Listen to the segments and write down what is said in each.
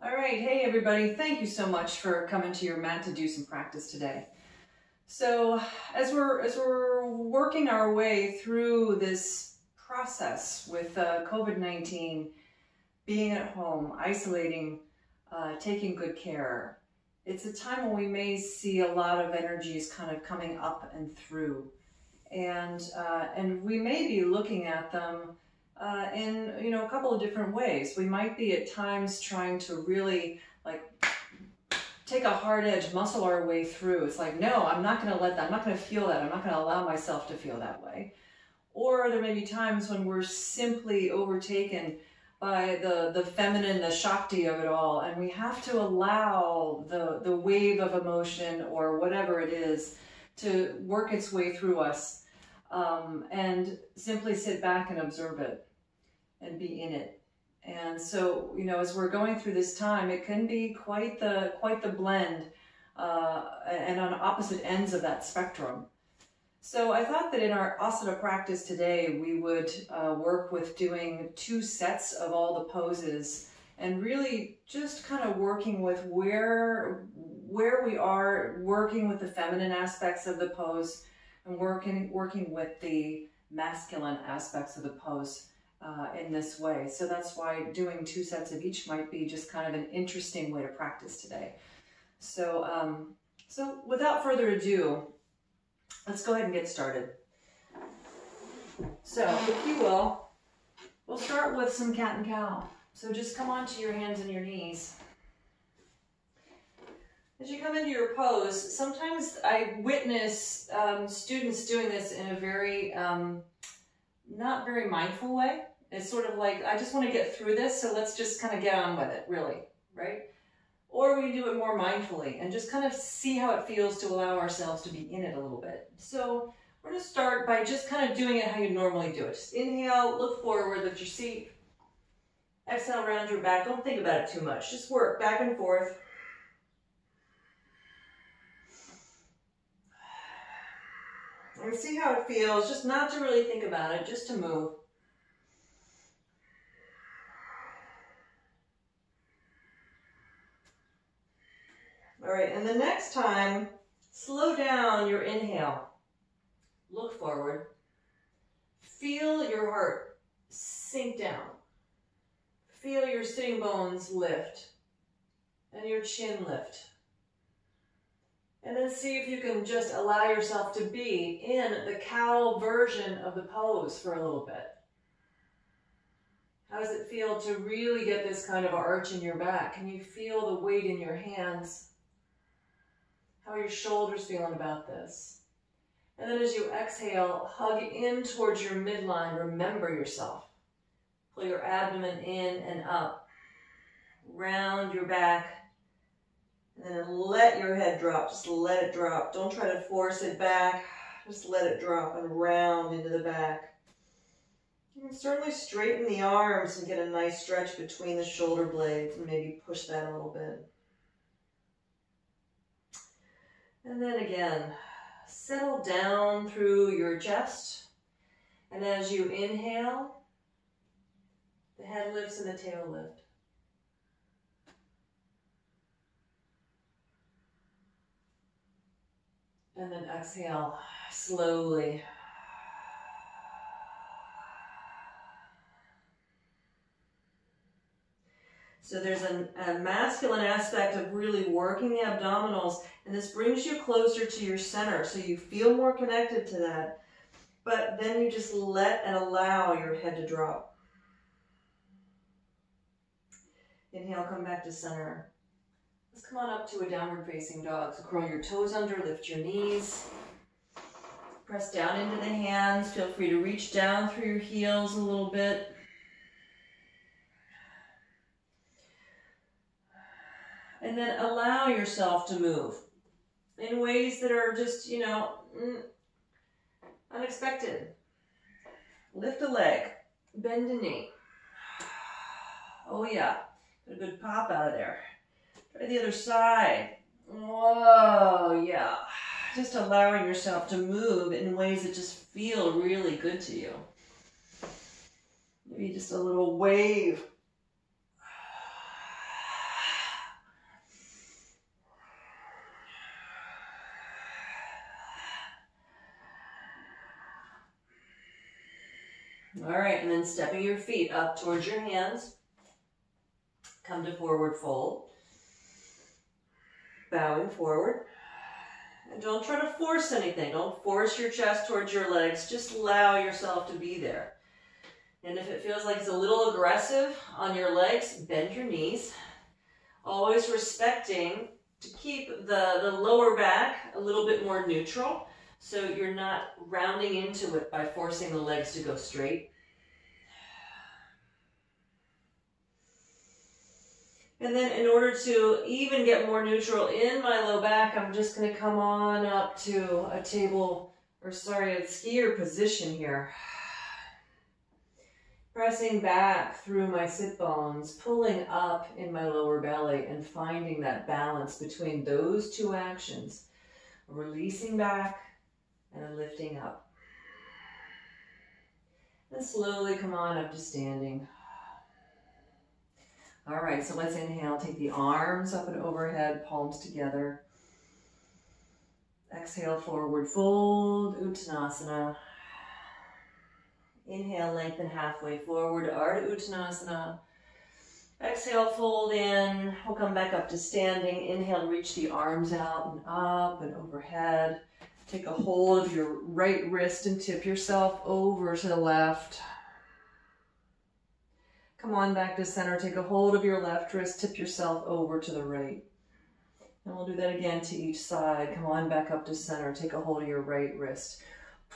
All right, hey everybody, thank you so much for coming to your mat to do some practice today. So as we're working our way through this process with COVID-19, being at home, isolating, taking good care, it's a time when we may see a lot of energies kind of coming up and through. And we may be looking at them in a couple of different ways. We might be at times trying to really like take a hard edge, muscle our way through. It's like, no, I'm not going to let that, I'm not going to feel that, I'm not going to allow myself to feel that way. Or there may be times when we're simply overtaken by the feminine, the Shakti of it all, and we have to allow the wave of emotion or whatever it is to work its way through us, and simply sit back and observe it and be in it. And so, as we're going through this time, it can be quite the blend, and on opposite ends of that spectrum. So I thought that in our asana practice today, we would work with doing 2 sets of all the poses and really just kind of working with where we are, working with the feminine aspects of the pose and working with the masculine aspects of the pose in this way. So that's why doing 2 sets of each might be just kind of an interesting way to practice today. So, so without further ado, let's go ahead and get started. So, if you will, we'll start with some cat and cow. So just come onto your hands and your knees. As you come into your pose, sometimes I witness students doing this in a very, not very mindful way. It's sort of like, I just want to get through this, so let's just kind of get on with it, really, right? Or we do it more mindfully and just kind of see how it feels to allow ourselves to be in it a little bit. So we're going to start by just kind of doing it how you normally do it. Just inhale, look forward, lift your seat. Exhale, round your back. Don't think about it too much. Just work back and forth. And see how it feels, just not to really think about it, just to move. All right, and the next time, slow down your inhale. Look forward. Feel your heart sink down. Feel your sitting bones lift and your chin lift. And then see if you can just allow yourself to be in the cow version of the pose for a little bit. How does it feel to really get this kind of arch in your back? Can you feel the weight in your hands? How are your shoulders feeling about this? And then as you exhale, hug in towards your midline. Remember yourself. Pull your abdomen in and up. Round your back. And then let your head drop. Just let it drop. Don't try to force it back. Just let it drop and round into the back. You can certainly straighten the arms and get a nice stretch between the shoulder blades and maybe push that a little bit. And then again, settle down through your chest. And as you inhale, the head lifts and the tail lift. And then exhale slowly. So there's a masculine aspect of really working the abdominals, and this brings you closer to your center, so you feel more connected to that. But then you just let and allow your head to drop. Inhale, come back to center. Let's come on up to a downward facing dog. So curl your toes under, lift your knees. Press down into the hands. Feel free to reach down through your heels a little bit. And then allow yourself to move in ways that are just, unexpected. Lift a leg, bend a knee. Oh yeah, get a good pop out of there. Try the other side. Whoa, yeah. Just allowing yourself to move in ways that just feel really good to you. Maybe just a little wave. All right, and then stepping your feet up towards your hands. Come to forward fold. Bowing forward. And don't try to force anything. Don't force your chest towards your legs. Just allow yourself to be there. And if it feels like it's a little aggressive on your legs, bend your knees. Always respecting to keep the lower back a little bit more neutral, so you're not rounding into it by forcing the legs to go straight. And then in order to even get more neutral in my low back, I'm just going to come on up to a skier position here. Pressing back through my sit bones, pulling up in my lower belly and finding that balance between those two actions. Releasing back and lifting up. Then slowly come on up to standing. All right, so let's inhale. Take the arms up and overhead, palms together. Exhale, forward fold, Uttanasana. Inhale, lengthen halfway forward, Ardha Uttanasana. Exhale, fold in. We'll come back up to standing. Inhale, reach the arms out and up and overhead. Take a hold of your right wrist and tip yourself over to the left. Come on back to center. Take a hold of your left wrist, tip yourself over to the right. And we'll do that again to each side. Come on back up to center. Take a hold of your right wrist.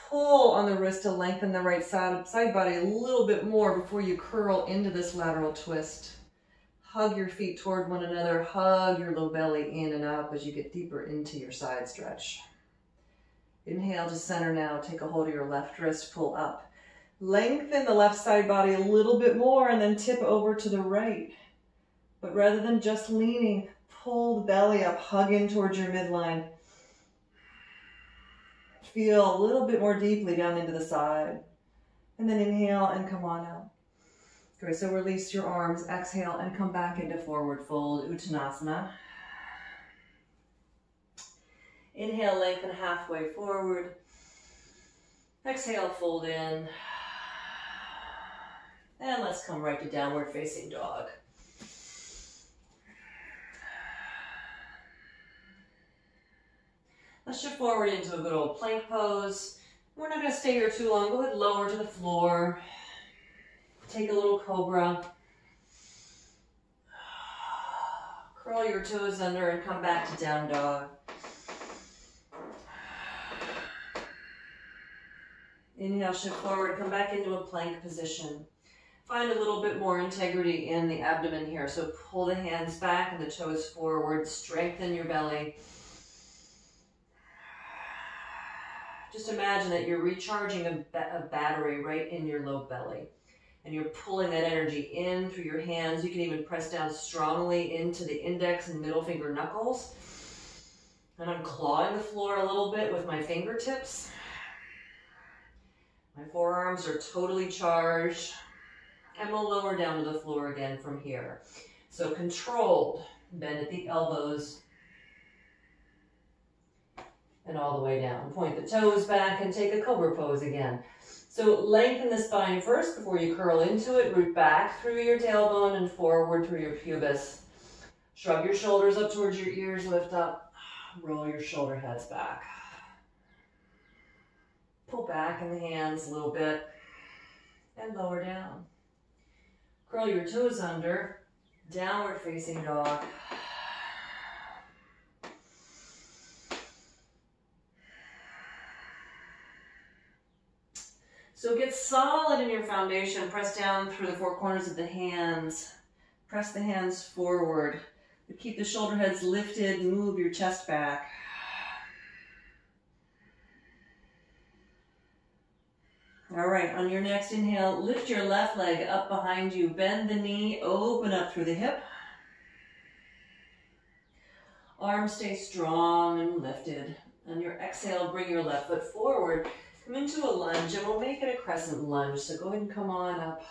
Pull on the wrist to lengthen the right side body a little bit more before you curl into this lateral twist. Hug your feet toward one another. Hug your low belly in and up as you get deeper into your side stretch. Inhale to center now. Take a hold of your left wrist. Pull up. Lengthen the left side body a little bit more and then tip over to the right. But rather than just leaning, pull the belly up. Hug in towards your midline. Feel a little bit more deeply down into the side. And then inhale and come on out. Okay, so release your arms, exhale, and come back into forward fold, Uttanasana. Inhale, lengthen halfway forward. Exhale, fold in. And let's come right to downward facing dog. Let's shift forward into a good old plank pose. We're not going to stay here too long. Go ahead, lower to the floor. Take a little cobra. Curl your toes under and come back to down dog. Inhale, shift forward, come back into a plank position. Find a little bit more integrity in the abdomen here. So pull the hands back and the toes forward. Strengthen your belly. Just imagine that you're recharging a battery right in your low belly. And you're pulling that energy in through your hands. You can even press down strongly into the index and middle finger knuckles. And I'm clawing the floor a little bit with my fingertips. My forearms are totally charged. And we'll lower down to the floor again from here. So controlled, bend at the elbows. And all the way down. Point the toes back and take a cobra pose again. So lengthen the spine first before you curl into it. Root back through your tailbone and forward through your pubis. Shrug your shoulders up towards your ears, lift up. Roll your shoulder heads back. Pull back in the hands a little bit and lower down. Curl your toes under, downward facing dog. So get solid in your foundation. Press down through the four corners of the hands. Press the hands forward. But keep the shoulder heads lifted. Move your chest back. All right, on your next inhale, lift your left leg up behind you. Bend the knee, open up through the hip. Arms stay strong and lifted. On your exhale, bring your left foot forward. Come into a lunge, and we'll make it a crescent lunge. So go ahead and come on up.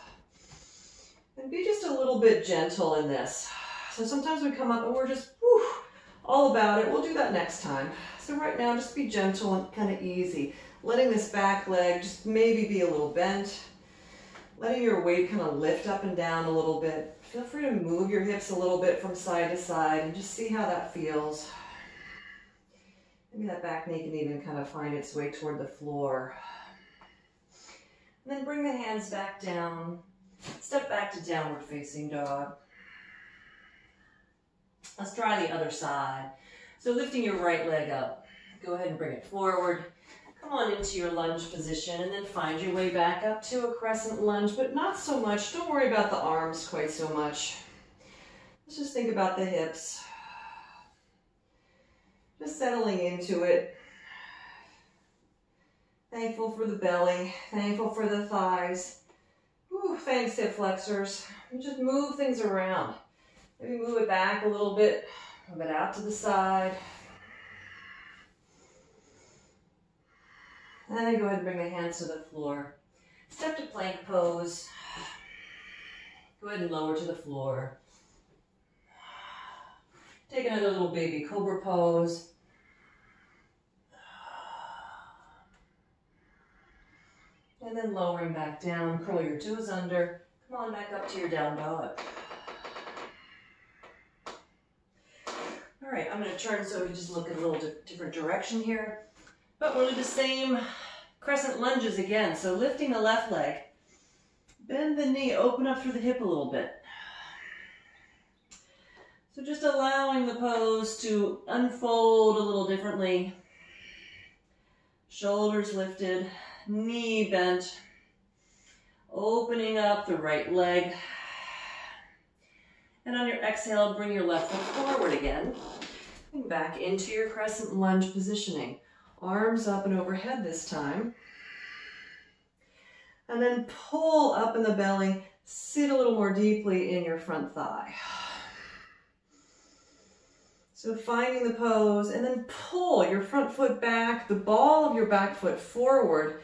And be just a little bit gentle in this. So sometimes we come up and we're just all about it. We'll do that next time. So right now, just be gentle and kind of easy. Letting this back leg just maybe be a little bent. letting your weight kind of lift up and down a little bit. Feel free to move your hips a little bit from side to side and just see how that feels. Maybe that back knee can even kind of find its way toward the floor. And then bring the hands back down. Step back to downward facing dog. Let's try the other side. So lifting your right leg up. Go ahead and bring it forward. Come on into your lunge position and then find your way back up to a crescent lunge, but not so much. Don't worry about the arms quite so much. Let's just think about the hips. Just settling into it. Thankful for the belly, thankful for the thighs. Ooh, thanks, hip flexors. And just move things around. Maybe move it back a little bit out to the side. And then go ahead and bring the hands to the floor. Step to plank pose. Go ahead and lower to the floor. Take another little baby cobra pose. And then lowering back down, curl your toes under. Come on back up to your down dog. All right, I'm gonna turn so we can just look at a little different direction here. But we'll do the same crescent lunges again. So lifting the left leg, bend the knee, open up through the hip a little bit. So just allowing the pose to unfold a little differently. Shoulders lifted, knee bent, opening up the right leg. And on your exhale, bring your left foot forward again. And back into your crescent lunge positioning. Arms up and overhead this time. And then pull up in the belly, sit a little more deeply in your front thigh. So finding the pose and then pull your front foot back, the ball of your back foot forward.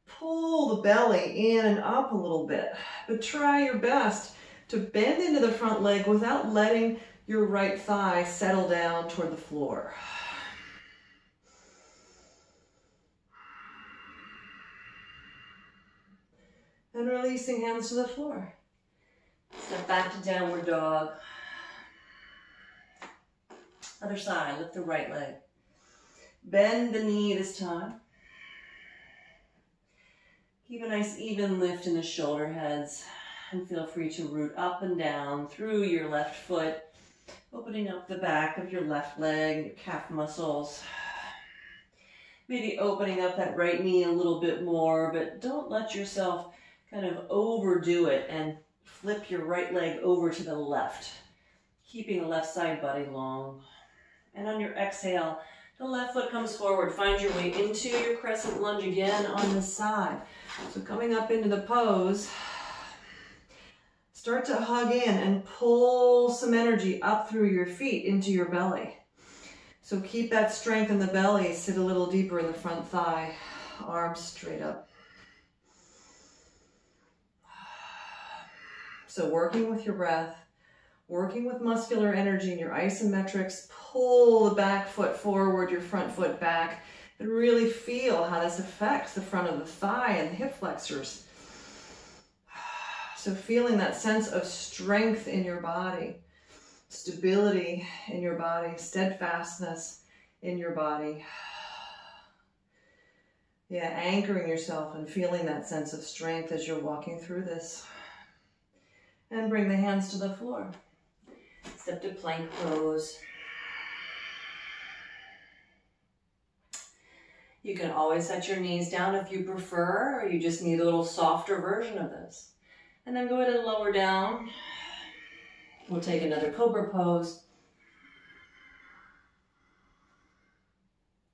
Pull the belly in and up a little bit, but try your best to bend into the front leg without letting your right thigh settle down toward the floor. And releasing hands to the floor. Step back to downward dog. Other side, lift the right leg. Bend the knee this time. Keep a nice even lift in the shoulder heads. And feel free to root up and down through your left foot, opening up the back of your left leg, your calf muscles. Maybe opening up that right knee a little bit more, but don't let yourself kind of overdo it and flip your right leg over to the left, keeping the left side body long. And on your exhale, the left foot comes forward. Find your way into your crescent lunge again on the side. So coming up into the pose, start to hug in and pull some energy up through your feet into your belly. So keep that strength in the belly, sit a little deeper in the front thigh, arms straight up. So working with your breath, working with muscular energy in your isometrics, pull the back foot forward, your front foot back, and really feel how this affects the front of the thigh and the hip flexors. So feeling that sense of strength in your body, stability in your body, steadfastness in your body. Yeah, anchoring yourself and feeling that sense of strength as you're walking through this. And bring the hands to the floor. Step to plank pose. You can always set your knees down if you prefer, or you just need a little softer version of this. And then go ahead and lower down. We'll take another cobra pose.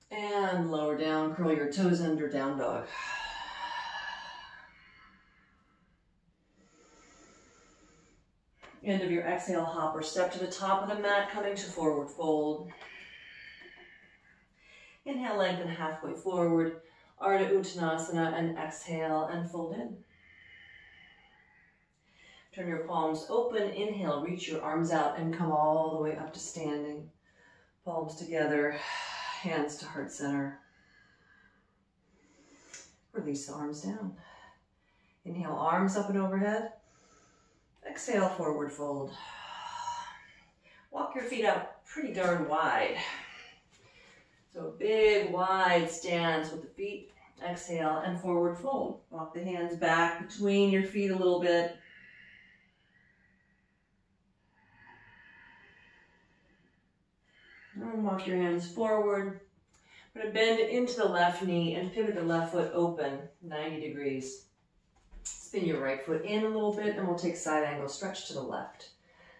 And lower down, curl your toes under, down dog. End of your exhale, hop or step to the top of the mat, coming to forward fold. Inhale, lengthen halfway forward, Ardha Uttanasana, and exhale and fold in. Turn your palms open, inhale, reach your arms out and come all the way up to standing. Palms together, hands to heart center. Release the arms down. Inhale, arms up and overhead. Exhale, forward fold. Walk your feet up pretty darn wide. So a big, wide stance with the feet. Exhale and forward fold. Walk the hands back between your feet a little bit. And walk your hands forward. I'm going to bend into the left knee and pivot the left foot open 90 degrees. Spin your right foot in a little bit and we'll take side angle stretch to the left.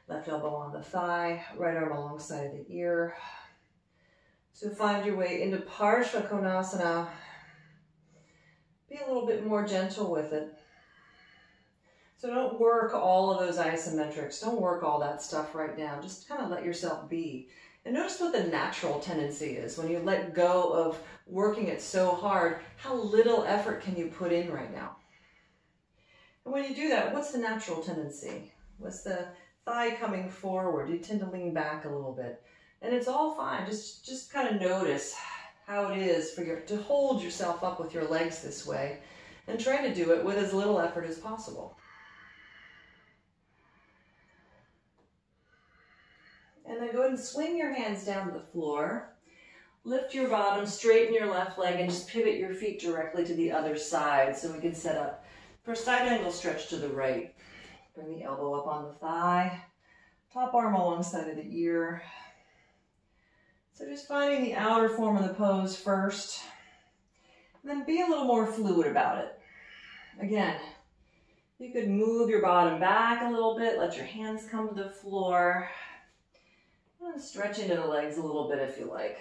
Left elbow on the thigh, right arm alongside of the ear. So find your way into Parsva Konasana. Be a little bit more gentle with it. So don't work all of those isometrics. Don't work all that stuff right now. Just kind of let yourself be. And notice what the natural tendency is. When you let go of working it so hard, how little effort can you put in right now? And when you do that, what's the natural tendency? What's the thigh coming forward? You tend to lean back a little bit. And it's all fine. Just kind of notice how it is for to hold yourself up with your legs this way and try to do it with as little effort as possible. And then go ahead and swing your hands down to the floor. Lift your bottom, straighten your left leg, and just pivot your feet directly to the other side so we can set up for a side angle stretch to the right. Bring the elbow up on the thigh, top arm alongside of the ear. So just finding the outer form of the pose first, and then be a little more fluid about it. Again, you could move your bottom back a little bit, let your hands come to the floor, and stretch into the legs a little bit if you like.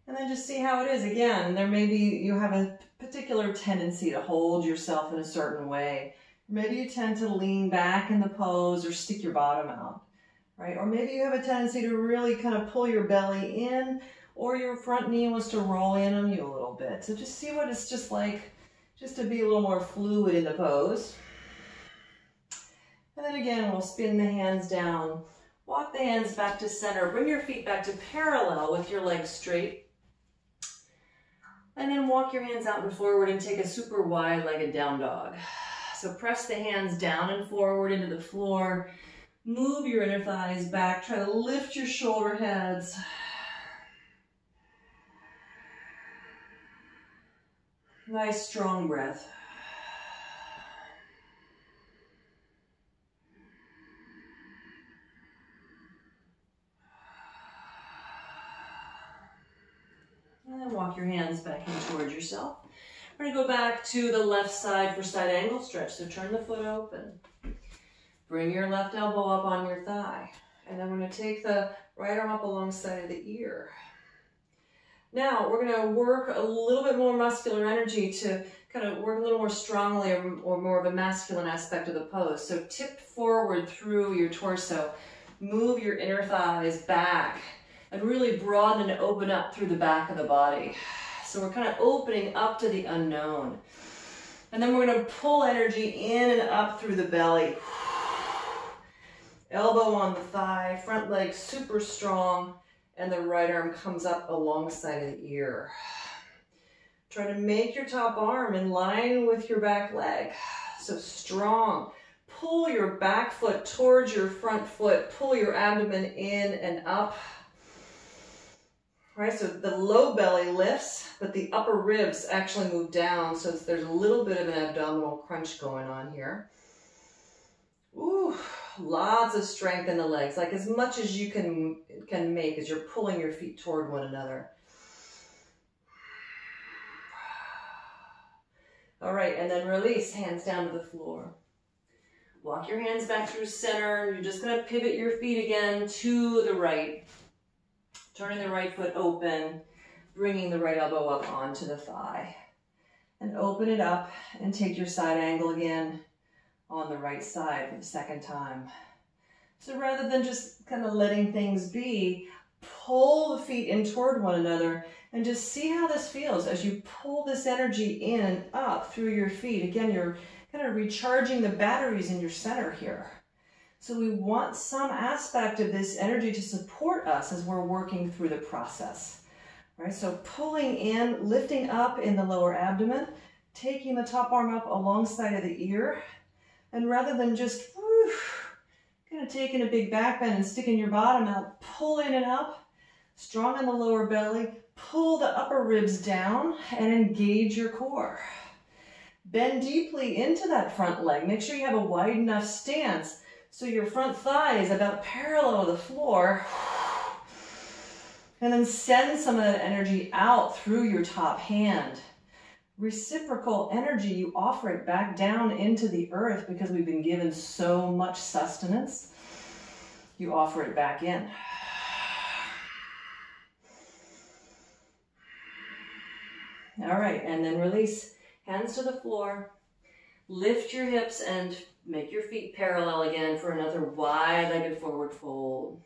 And then just see how it is. Again, there may be, you have a particular tendency to hold yourself in a certain way. Maybe you tend to lean back in the pose or stick your bottom out, right? Or maybe you have a tendency to really kind of pull your belly in, or your front knee wants to roll in on you a little bit. So just see what it's just like, just to be a little more fluid in the pose. And then again, we'll spin the hands down. Walk the hands back to center. Bring your feet back to parallel with your legs straight. And then walk your hands out and forward and take a super wide-legged down dog. So press the hands down and forward into the floor. Move your inner thighs back. Try to lift your shoulder heads. Nice, strong breath. And then walk your hands back in towards yourself. We're going to go back to the left side for side angle stretch. So turn the foot open. Bring your left elbow up on your thigh. And then we're going to take the right arm up alongside of the ear. Now we're going to work a little bit more muscular energy to kind of work a little more strongly or more of a masculine aspect of the pose. So tip forward through your torso. Move your inner thighs back. And really broaden and open up through the back of the body. So we're kind of opening up to the unknown. And then we're going to pull energy in and up through the belly. Elbow on the thigh, front leg super strong, and the right arm comes up alongside of the ear. Try to make your top arm in line with your back leg. So strong. Pull your back foot towards your front foot. Pull your abdomen in and up. Right, so the low belly lifts, but the upper ribs actually move down, so there's a little bit of an abdominal crunch going on here. Ooh, lots of strength in the legs, like as much as you can make as you're pulling your feet toward one another. All right, and then release, hands down to the floor. Walk your hands back through center. You're just going to pivot your feet again to the right. Turning the right foot open, bringing the right elbow up onto the thigh. And open it up and take your side angle again on the right side for the second time. So rather than just kind of letting things be, pull the feet in toward one another and just see how this feels as you pull this energy in and up through your feet. Again, you're kind of recharging the batteries in your center here. So we want some aspect of this energy to support us as we're working through the process, right? So pulling in, lifting up in the lower abdomen, taking the top arm up alongside of the ear, and rather than just kind of taking a big back bend and sticking your bottom out, pull in and up, strong in the lower belly, pull the upper ribs down and engage your core. Bend deeply into that front leg. Make sure you have a wide enough stance so your front thigh is about parallel to the floor. And then send some of that energy out through your top hand. Reciprocal energy, you offer it back down into the earth because we've been given so much sustenance. You offer it back in. All right, and then release. Hands to the floor. Lift your hips and make your feet parallel again for another wide-legged forward fold.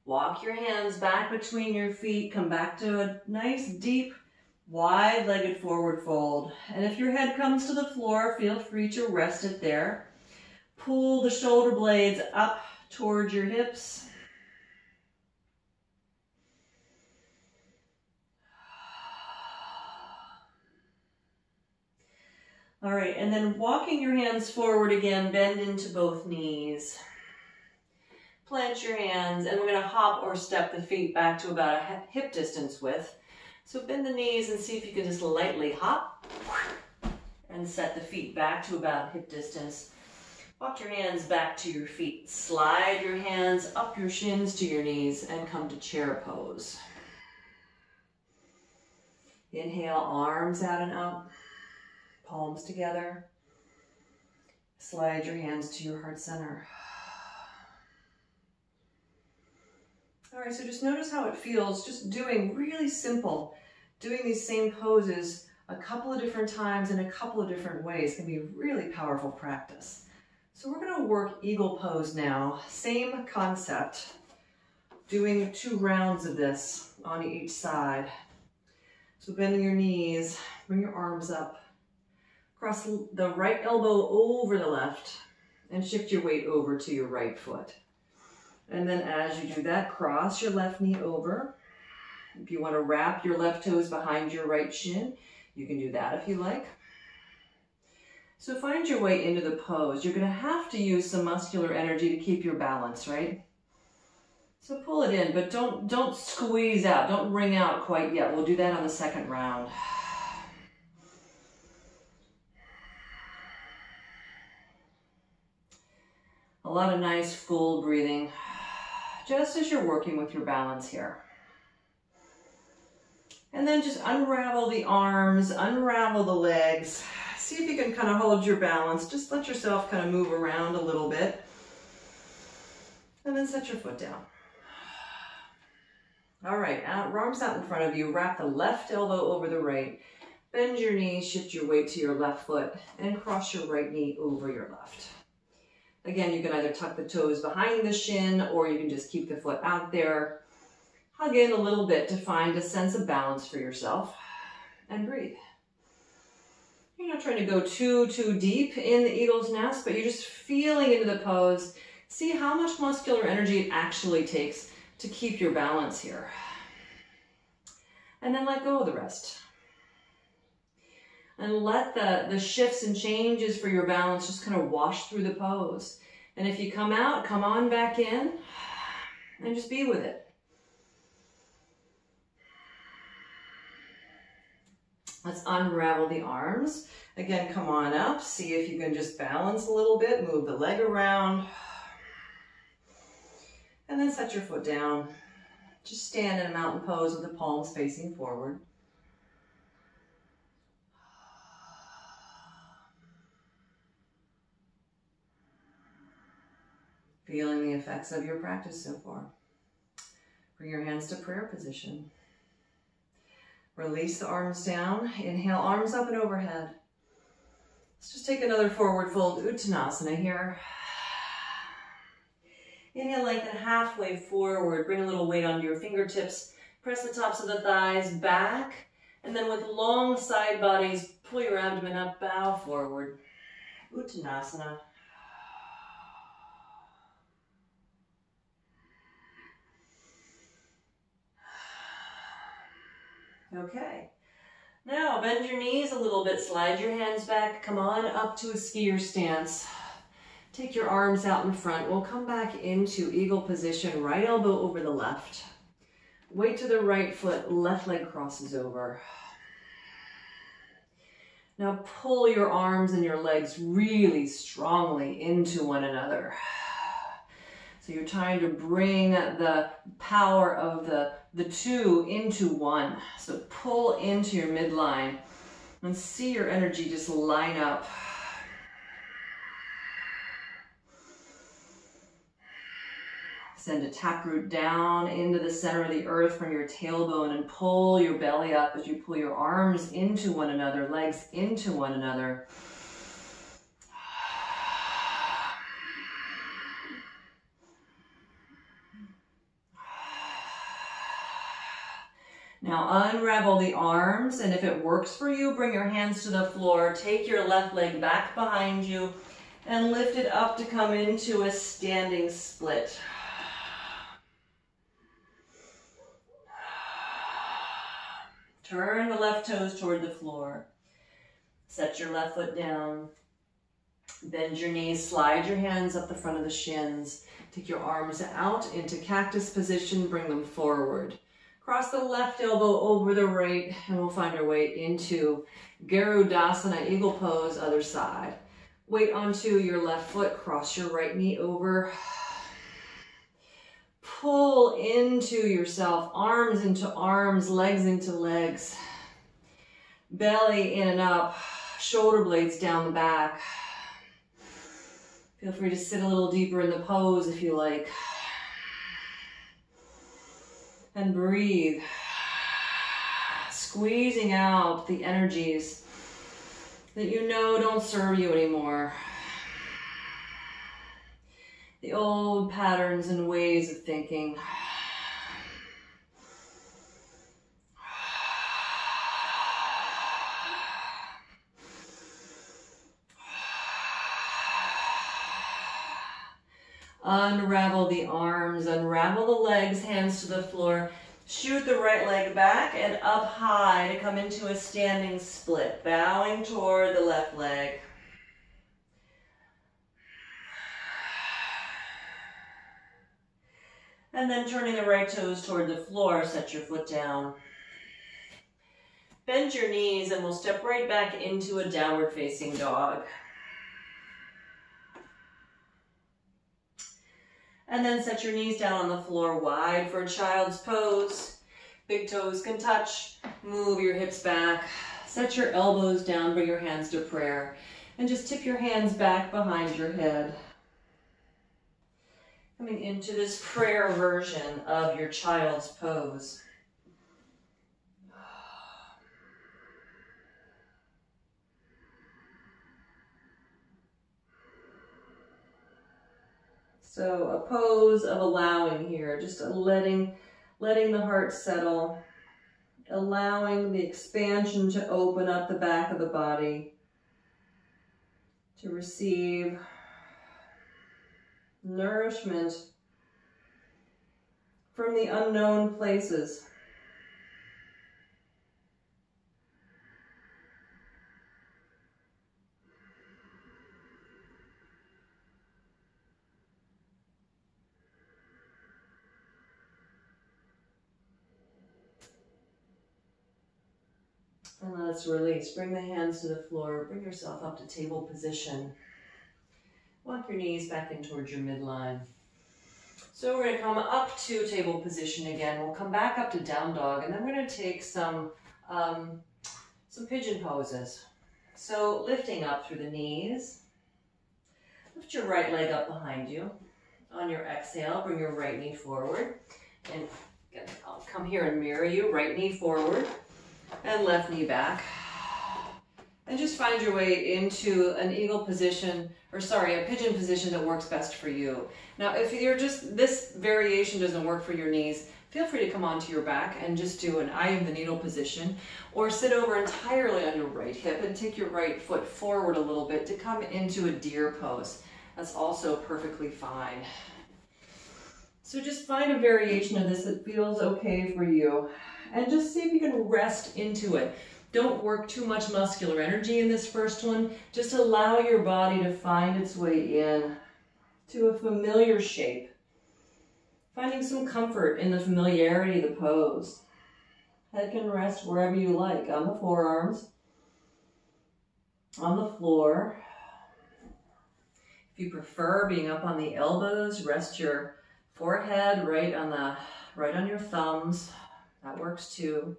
Walk your hands back between your feet. Come back to a nice, deep, wide-legged forward fold. And if your head comes to the floor, feel free to rest it there. Pull the shoulder blades up towards your hips. All right, and then walking your hands forward again, bend into both knees. Plant your hands, and we're going to hop or step the feet back to about a hip distance width. So bend the knees and see if you can just lightly hop and set the feet back to about hip distance. Walk your hands back to your feet. Slide your hands up your shins to your knees and come to chair pose. Inhale, arms out and up. Palms together. Slide your hands to your heart center. All right, so just notice how it feels, just doing really simple, doing these same poses a couple of different times in a couple of different ways can be a really powerful practice. So we're gonna work eagle pose now, same concept, doing 2 rounds of this on each side. So bending your knees, bring your arms up, cross the right elbow over the left, and shift your weight over to your right foot. And then as you do that, cross your left knee over. If you want to wrap your left toes behind your right shin, you can do that if you like. So find your way into the pose. You're going to have to use some muscular energy to keep your balance, right? So pull it in, but don't squeeze out. Don't wring out quite yet. We'll do that on the second round. A lot of nice full breathing, just as you're working with your balance here. And then just unravel the arms, unravel the legs. See if you can kind of hold your balance. Just let yourself kind of move around a little bit. And then set your foot down. All right, arms out in front of you. Wrap the left elbow over the right. Bend your knees, shift your weight to your left foot, and cross your right knee over your left. Again, you can either tuck the toes behind the shin or you can just keep the foot out there. Hug in a little bit to find a sense of balance for yourself and breathe. You're not trying to go too deep in the eagle's nest, but you're just feeling into the pose. See how much muscular energy it actually takes to keep your balance here. And then let go of the rest. And let the shifts and changes for your balance just kind of wash through the pose. And if you come out, come on back in and just be with it. Let's unravel the arms. Again, come on up. See if you can just balance a little bit. Move the leg around. And then set your foot down. Just stand in a mountain pose with the palms facing forward. Feeling the effects of your practice so far. Bring your hands to prayer position. Release the arms down. Inhale, arms up and overhead. Let's just take another forward fold, Uttanasana here. Inhale, lengthen halfway forward. Bring a little weight onto your fingertips. Press the tops of the thighs back. And then with long side bodies, pull your abdomen up, bow forward. Uttanasana. Okay. Now bend your knees a little bit, slide your hands back, come on up to a skier stance. Take your arms out in front. We'll come back into eagle position, right elbow over the left. Weight to the right foot, left leg crosses over. Now pull your arms and your legs really strongly into one another. So you're trying to bring the power of the two into one. So pull into your midline and see your energy just line up. Send a taproot down into the center of the earth from your tailbone and pull your belly up as you pull your arms into one another, legs into one another. Now unravel the arms, and if it works for you, bring your hands to the floor. Take your left leg back behind you and lift it up to come into a standing split. Turn the left toes toward the floor. Set your left foot down. Bend your knees, slide your hands up the front of the shins. Take your arms out into cactus position, bring them forward. Cross the left elbow over the right, and we'll find our way into Garudasana, eagle pose, other side. Weight onto your left foot, cross your right knee over. Pull into yourself, arms into arms, legs into legs. Belly in and up, shoulder blades down the back. Feel free to sit a little deeper in the pose if you like. And breathe. Squeezing out the energies that you know don't serve you anymore. The old patterns and ways of thinking. Unravel the arms, unravel the legs, hands to the floor. Shoot the right leg back and up high to come into a standing split, bowing toward the left leg. And then turning the right toes toward the floor, set your foot down. Bend your knees and we'll step right back into a downward facing dog. And then set your knees down on the floor wide for child's pose. Big toes can touch. Move your hips back. Set your elbows down, bring your hands to prayer. And just tip your hands back behind your head. Coming into this prayer version of your child's pose. So a pose of allowing here, just letting the heart settle, allowing the expansion to open up the back of the body, to receive nourishment from the unknown places. And let's release. Bring the hands to the floor. Bring yourself up to table position. Walk your knees back in towards your midline. So we're going to come up to table position again. We'll come back up to down dog, and then we're going to take some pigeon poses. So lifting up through the knees. Lift your right leg up behind you. On your exhale, bring your right knee forward. And I'll come here and mirror you. Right knee forward. And left knee back. And just find your way into an eagle position, a pigeon position that works best for you. Now, if this variation doesn't work for your knees, feel free to come onto your back and just do an eye of the needle position, or sit over entirely on your right hip and take your right foot forward a little bit to come into a deer pose. That's also perfectly fine. So just find a variation of this that feels okay for you. And just see if you can rest into it. Don't work too much muscular energy in this first one. Just allow your body to find its way in to a familiar shape. Finding some comfort in the familiarity of the pose. Head can rest wherever you like, on the forearms, on the floor. If you prefer being up on the elbows, rest your forehead right on your thumbs. That works too.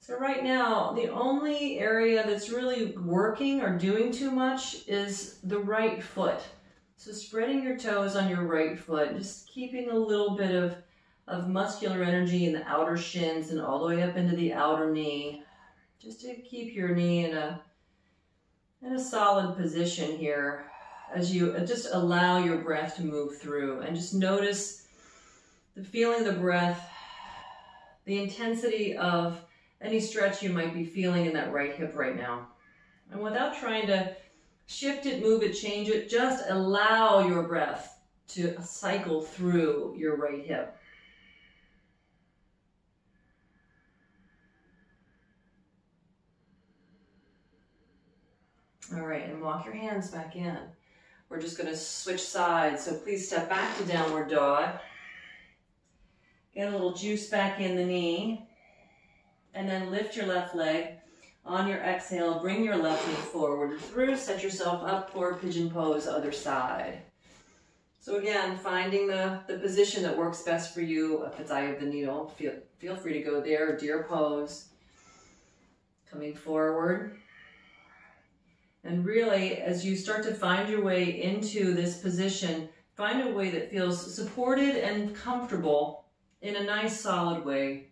So right now, the only area that's really working or doing too much is the right foot. So spreading your toes on your right foot, just keeping a little bit of muscular energy in the outer shins and all the way up into the outer knee, just to keep your knee in a solid position here as you just allow your breath to move through, and just notice the feeling of the breath, the intensity of any stretch you might be feeling in that right hip right now. And without trying to shift it, move it, change it, just allow your breath to cycle through your right hip. All right, and walk your hands back in. We're just going to switch sides, so please step back to downward dog. Get a little juice back in the knee. And then lift your left leg. On your exhale, bring your left knee forward through, set yourself up for pigeon pose, other side. So again, finding the position that works best for you. If it's eye of the needle, feel free to go there, deer pose. Coming forward. And really, as you start to find your way into this position, find a way that feels supported and comfortable in a nice, solid way,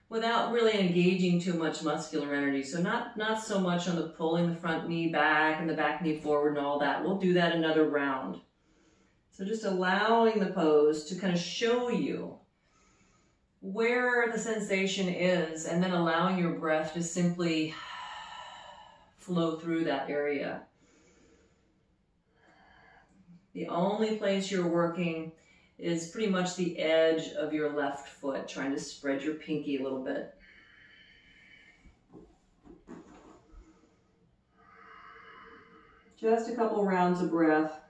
without really engaging too much muscular energy. So not so much on the pulling the front knee back and the back knee forward and all that. We'll do that another round. So just allowing the pose to kind of show you where the sensation is, and then allowing your breath to simply flow through that area. The only place you're working is pretty much the edge of your left foot, trying to spread your pinky a little bit. Just a couple rounds of breath.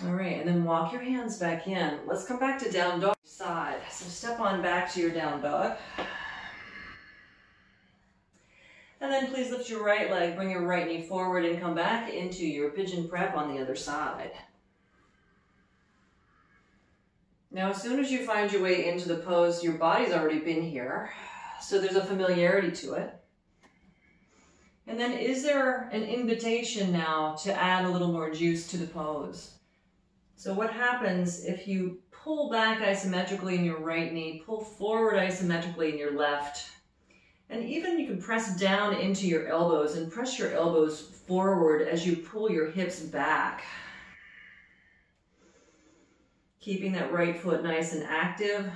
All right, and then walk your hands back in. Let's come back to down dog side. So step on back to your down dog. And then please lift your right leg, bring your right knee forward and come back into your pigeon prep on the other side. Now, as soon as you find your way into the pose, your body's already been here, so there's a familiarity to it. And then is there an invitation now to add a little more juice to the pose? So what happens if you pull back isometrically in your right knee, pull forward isometrically in your left, and even you can press down into your elbows and press your elbows forward as you pull your hips back. Keeping that right foot nice and active.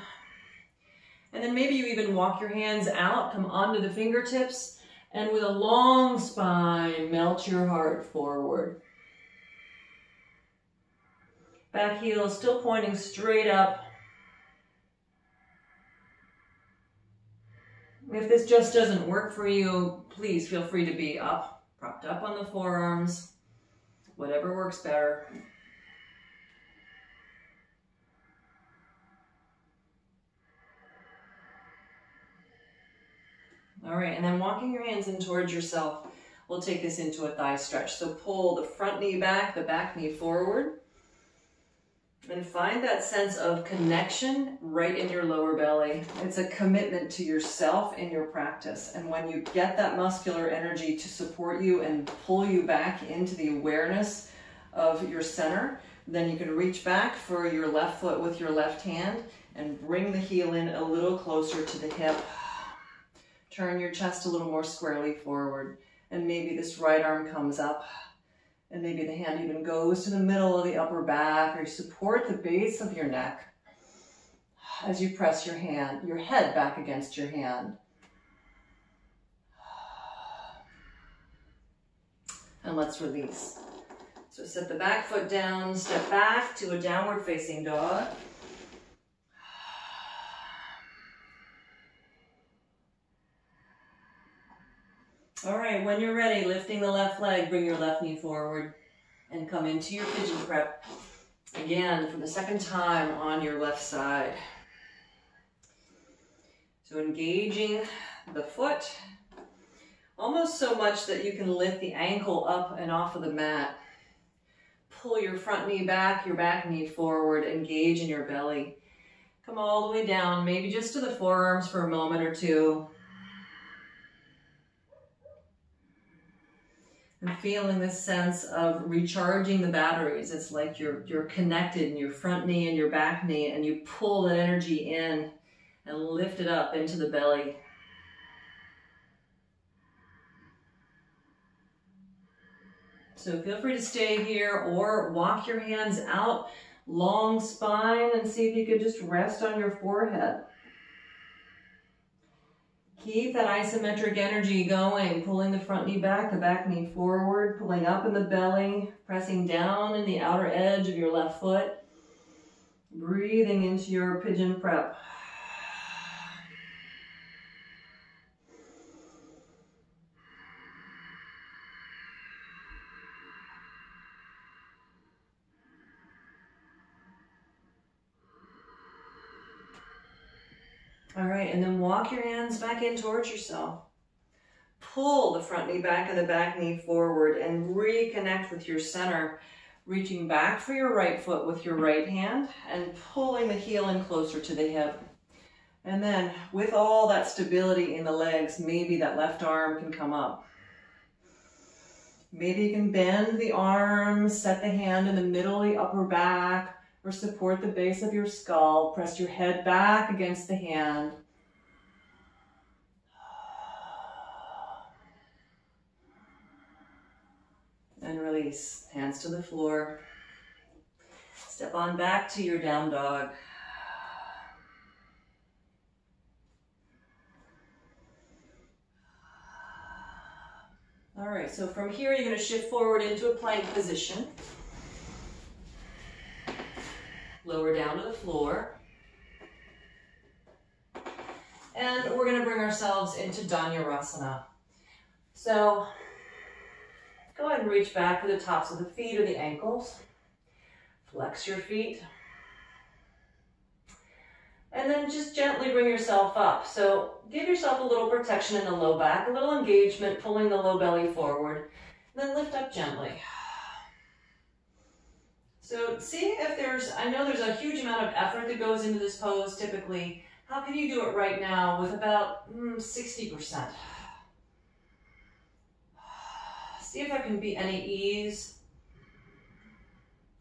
And then maybe you even walk your hands out, come onto the fingertips, and with a long spine, melt your heart forward. Back heel still pointing straight up. If this just doesn't work for you, please feel free to be up, propped up on the forearms, whatever works better. All right, and then walking your hands in towards yourself, we'll take this into a thigh stretch. So pull the front knee back, the back knee forward. And find that sense of connection right in your lower belly. It's a commitment to yourself in your practice. And when you get that muscular energy to support you and pull you back into the awareness of your center, then you can reach back for your left foot with your left hand and bring the heel in a little closer to the hip. Turn your chest a little more squarely forward. And maybe this right arm comes up, and maybe the hand even goes to the middle of the upper back, or you support the base of your neck as you press your head back against your hand. And let's release. So set the back foot down, step back to a downward facing dog. All right, when you're ready, lifting the left leg, bring your left knee forward and come into your pigeon prep. Again, for the second time on your left side. So engaging the foot, almost so much that you can lift the ankle up and off of the mat. Pull your front knee back, your back knee forward, engage in your belly. Come all the way down, maybe just to the forearms for a moment or two. And feeling this sense of recharging the batteries. It's like you're connected in your front knee and your back knee, and you pull that energy in and lift it up into the belly. So feel free to stay here or walk your hands out, long spine, and see if you could just rest on your forehead. Keep that isometric energy going, pulling the front knee back, the back knee forward, pulling up in the belly, pressing down in the outer edge of your left foot, breathing into your pigeon prep. All right, and then walk your hands back in towards yourself. Pull the front knee back and the back knee forward and reconnect with your center, reaching back for your right foot with your right hand and pulling the heel in closer to the hip. And then with all that stability in the legs, maybe that left arm can come up. Maybe you can bend the arms, set the hand in the middle of the upper back, or support the base of your skull. Press your head back against the hand. And release. Hands to the floor. Step on back to your down dog. All right, so from here you're going to shift forward into a plank position. Lower down to the floor. And we're going to bring ourselves into Dhanurasana. So go ahead and reach back to the tops of the feet or the ankles. Flex your feet. And then just gently bring yourself up. So give yourself a little protection in the low back, a little engagement, pulling the low belly forward. And then lift up gently. So see if I know there's a huge amount of effort that goes into this pose typically. How can you do it right now with about 60%? See if there can be any ease,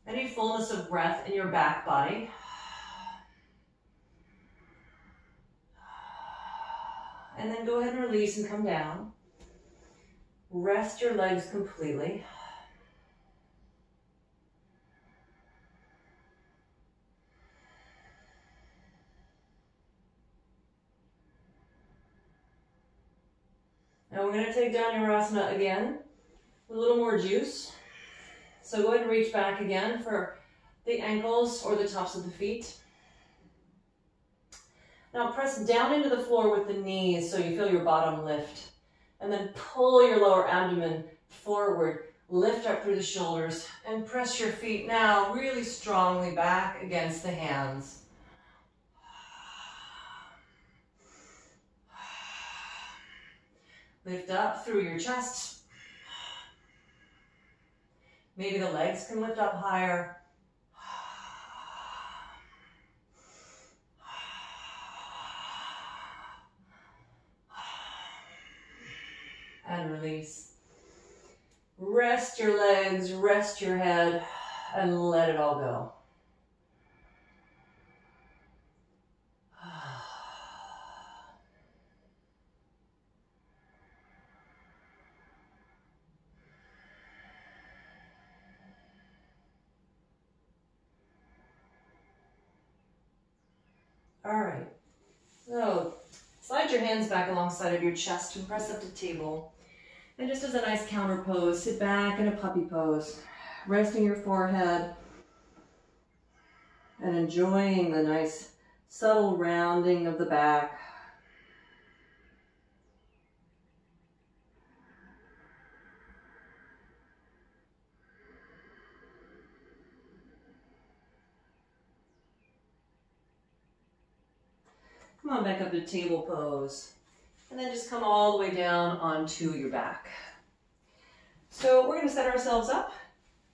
any fullness of breath in your back body. And then go ahead and release and come down. Rest your legs completely. Now we're going to take Dhanurasana again with a little more juice. So go ahead and reach back again for the ankles or the tops of the feet. Now press down into the floor with the knees so you feel your bottom lift. And then pull your lower abdomen forward, lift up through the shoulders, and press your feet now really strongly back against the hands. Lift up through your chest. Maybe the legs can lift up higher. And release. Rest your legs, rest your head, and let it all go. All right. So slide your hands back alongside of your chest and press up to table. And just as a nice counter pose, sit back in a puppy pose, resting your forehead and enjoying the nice subtle rounding of the back. Come on back up to table pose. And then just come all the way down onto your back. So we're going to set ourselves up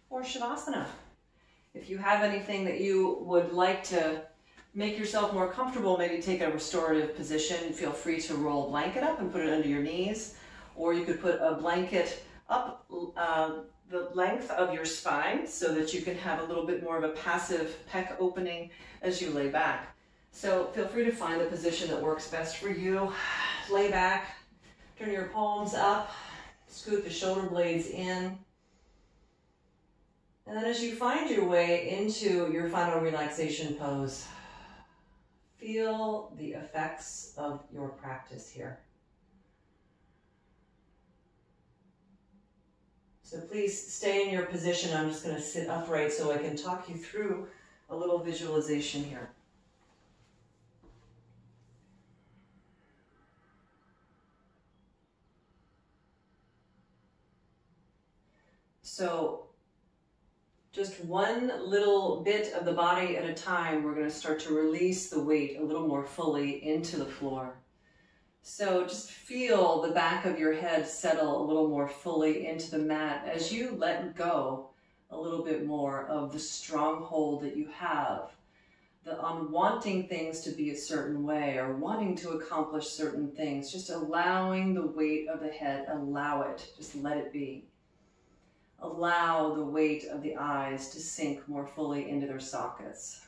for Shavasana. If you have anything that you would like to make yourself more comfortable, maybe take a restorative position, feel free to roll a blanket up and put it under your knees. Or you could put a blanket up the length of your spine so that you can have a little bit more of a passive pec opening as you lay back. So feel free to find the position that works best for you. Lay back, turn your palms up, scoot the shoulder blades in. And then as you find your way into your final relaxation pose, feel the effects of your practice here. So please stay in your position. I'm just going to sit upright so I can talk you through a little visualization here. So just one little bit of the body at a time, we're going to start to release the weight a little more fully into the floor. So just feel the back of your head settle a little more fully into the mat as you let go a little bit more of the stronghold that you have, the unwanting things to be a certain way or wanting to accomplish certain things, just allowing the weight of the head, allow it, just let it be. Allow the weight of the eyes to sink more fully into their sockets.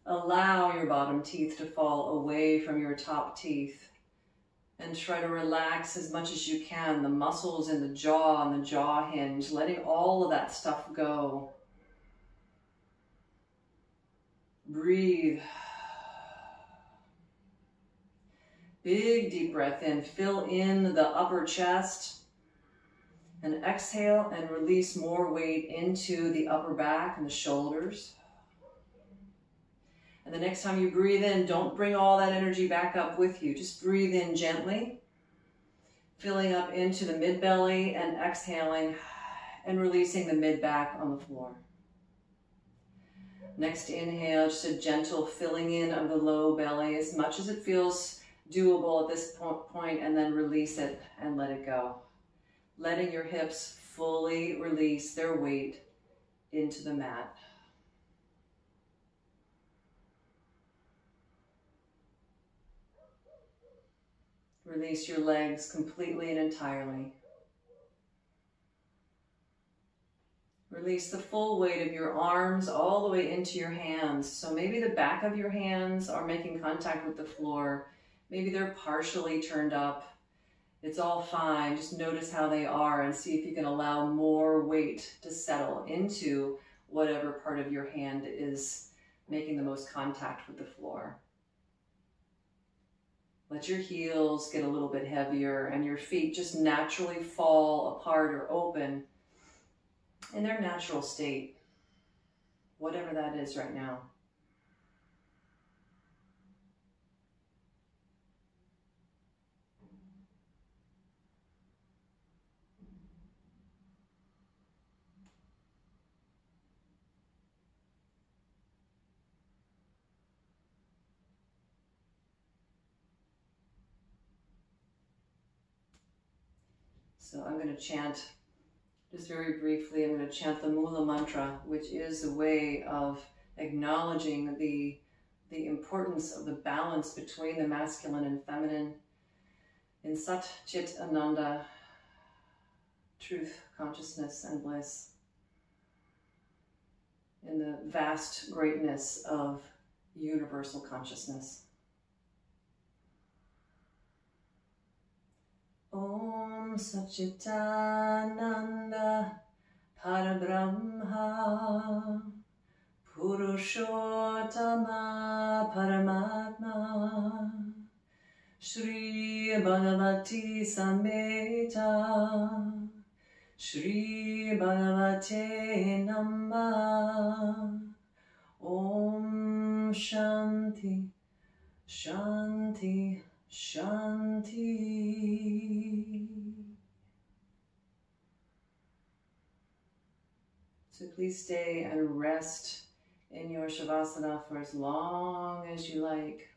Allow your bottom teeth to fall away from your top teeth and try to relax as much as you can the muscles in the jaw and the jaw hinge, letting all of that stuff go. Breathe. Big deep breath in, fill in the upper chest. And exhale and release more weight into the upper back and the shoulders. And the next time you breathe in, don't bring all that energy back up with you. Just breathe in gently, filling up into the mid-belly and exhaling and releasing the mid-back on the floor. Next inhale, just a gentle filling in of the low belly as much as it feels doable at this point, and then release it and let it go. Letting your hips fully release their weight into the mat. Release your legs completely and entirely. Release the full weight of your arms all the way into your hands. So maybe the back of your hands are making contact with the floor. Maybe they're partially turned up. It's all fine. Just notice how they are and see if you can allow more weight to settle into whatever part of your hand is making the most contact with the floor. Let your heels get a little bit heavier and your feet just naturally fall apart or open in their natural state, whatever that is right now. So I'm going to chant, just very briefly, I'm going to chant the Mula Mantra, which is a way of acknowledging the importance of the balance between the masculine and feminine in Sat Chit Ananda, truth, consciousness, and bliss, in the vast greatness of universal consciousness. Om Satchitananda Parabrahma Purusha Purushottama Paramatma Shri Bhagavati Samhita Shri Bhagavate Namah. Om Shanti Shanti Shanti. So please stay and rest in your Shavasana for as long as you like.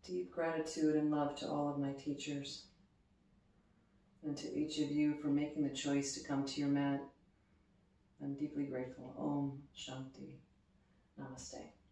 Deep gratitude and love to all of my teachers and to each of you for making the choice to come to your mat. I'm deeply grateful. Om Shanti. Namaste.